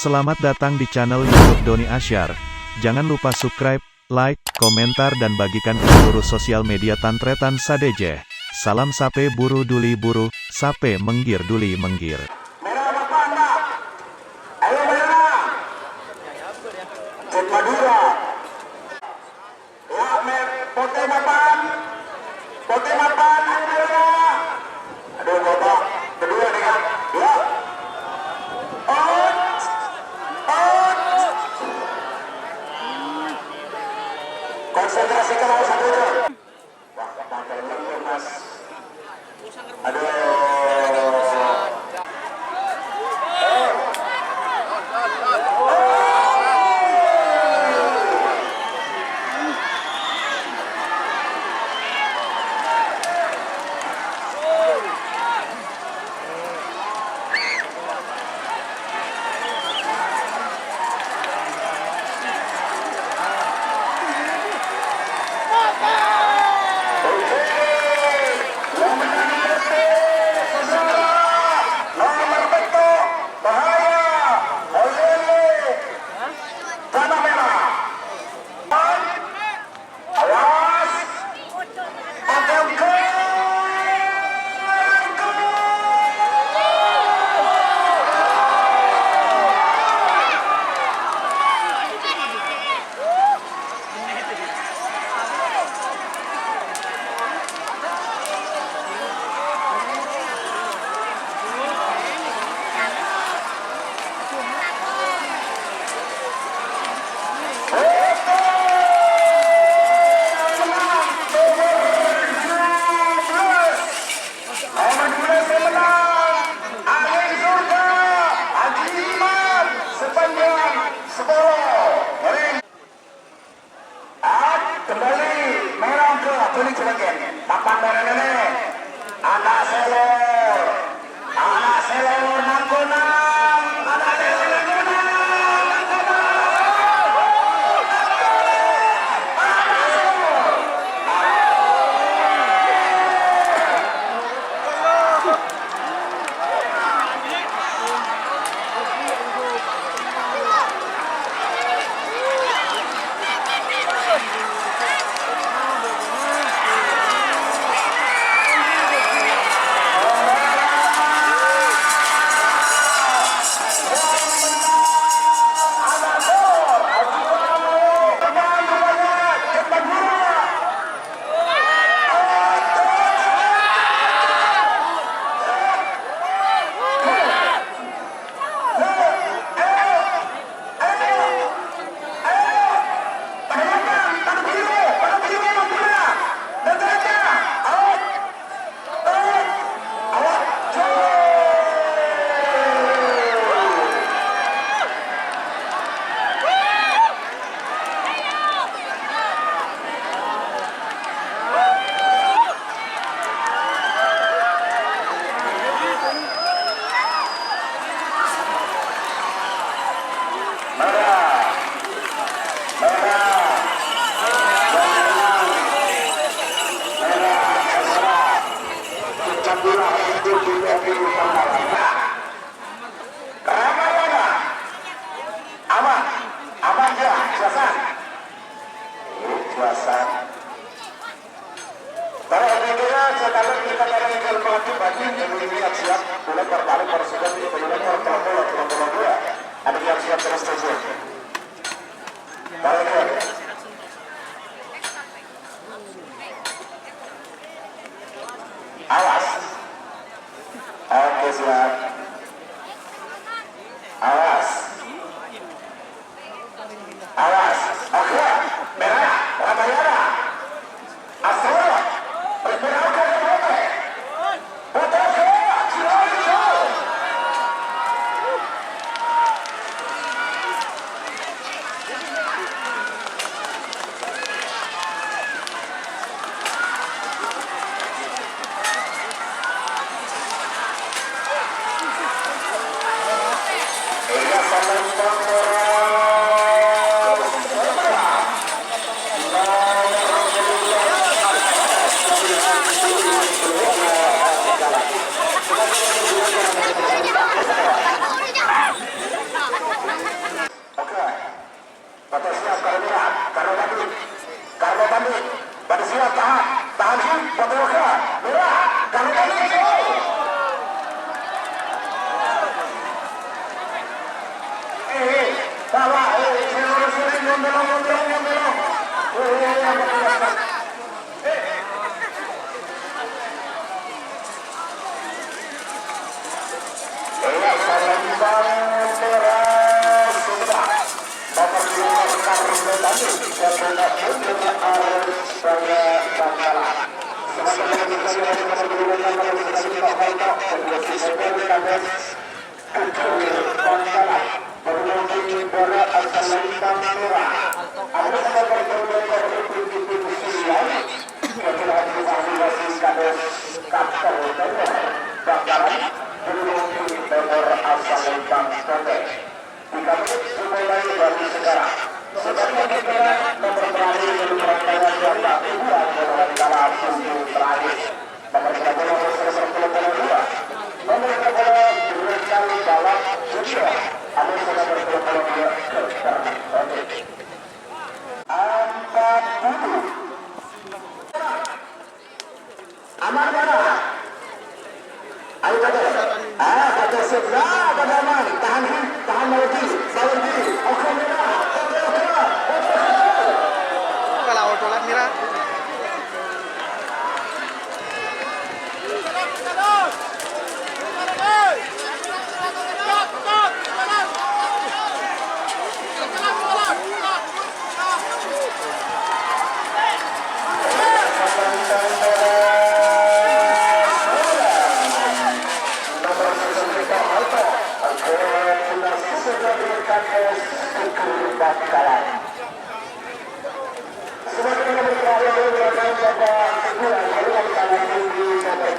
Selamat datang di channel YouTube Doni Asyar. Jangan lupa subscribe, like, komentar dan bagikan ke seluruh sosial media Tantretan Sadejeh. Salam sape buru duli buru, sape menggir duli menggir. Merah apa anda? Ayo merah. Cek Madura. Ya mer, pote mapan. Pote mapan, ayo merah. Aduh bapak, kedua nih kan. Ya. Out. Out. Konsentrasi ke bawah satu aja. Wah, pantai mas. Aduh. Awas. Oke, siap. Awas. Awas. Oke. Merah. Ramayana. Asal. Bermerah ke Pote. Pote ke Cilayu.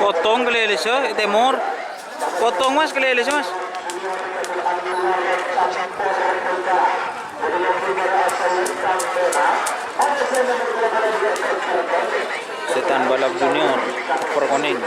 Potong kelilis ya, Timur. Potong mas kelilis mas. Setan balap junior perkoning.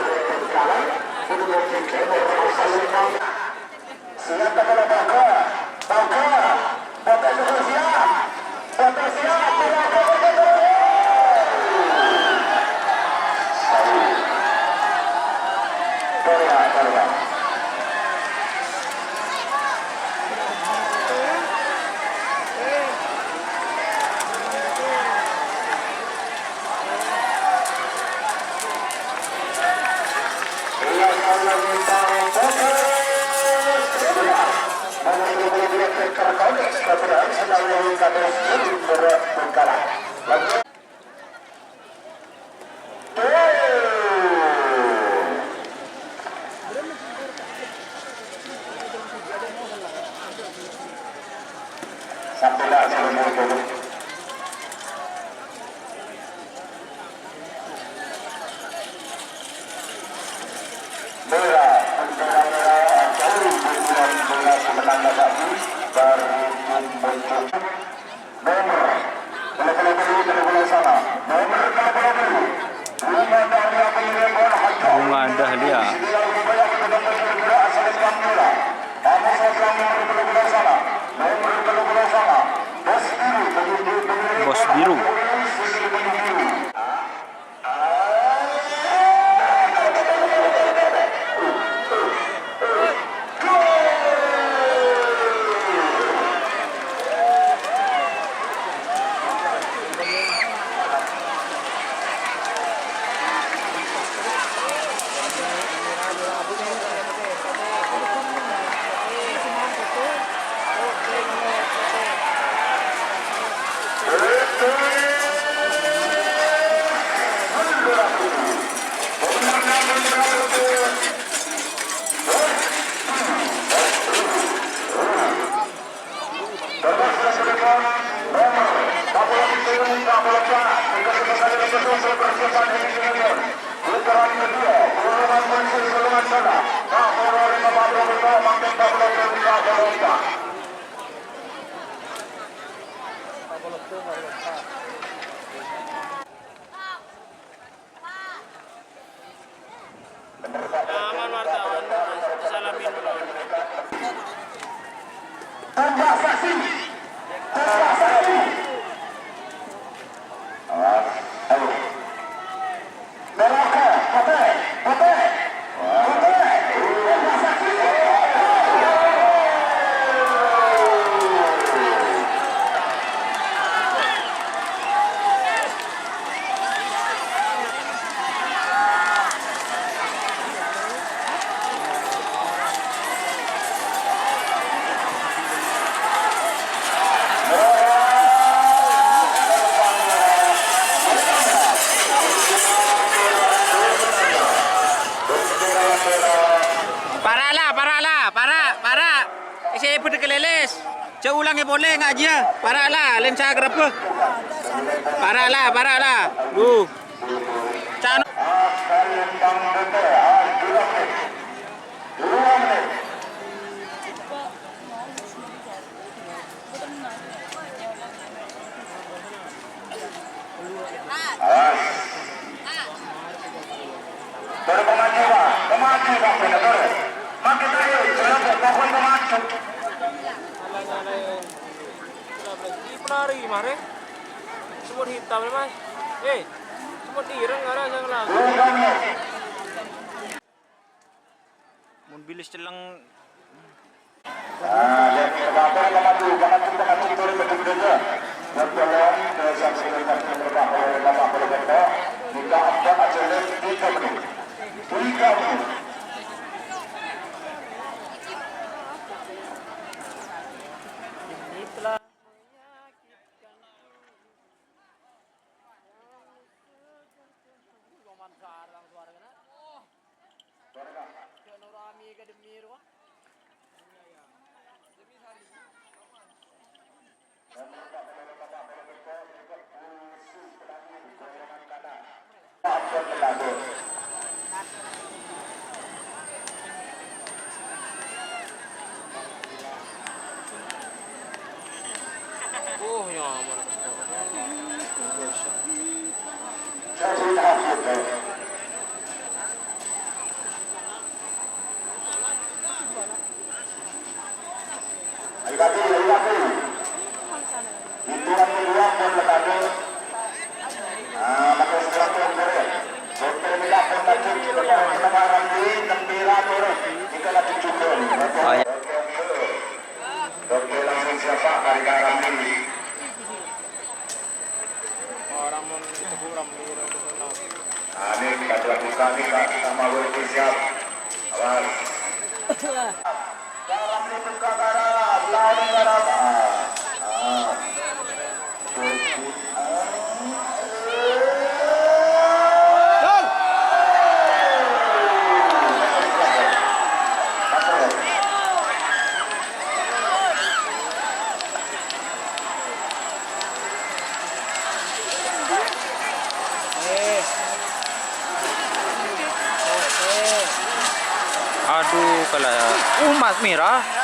Bunga dahlia. Bos biru. Aman wartawan, disalamin dulu. Tambah saksi. Tambah saksi. Ayo. Mereka, Kapten. pada keleles. Cak ulangnya boleh nggak aja? Parah lah, lensa berapa? Parah lah. Duh. Cak Pemaju Pak Benar. Makin ayo, jangan pokoknya pemaju. Di pelari kemarin. Semut hitam ya mas. Semut ireng nggak ada yang lagu. mun bilis celang Lihat kebakar pemaju turun ke budaya. Berjalan ke saksi dengan berbagai oleh Bapak Proyekto. Jika ada acara 3 menit. 3 menit. Ini telah ya aman. Saya sudah hasil. Ayo-ayo. Hitungan kedua pun lekade. Maka setelah turun. Hotel Milah pun lagi kemarin di gembira turun. Jika lagi cukup. Oke, langsung siapa dari garam ini? Orang mau teguram di Ini kita lakukan nih Kak, sama WP siap. Awas. Garam dibuka garam, lari garam. aduh kalah. Mas Mira.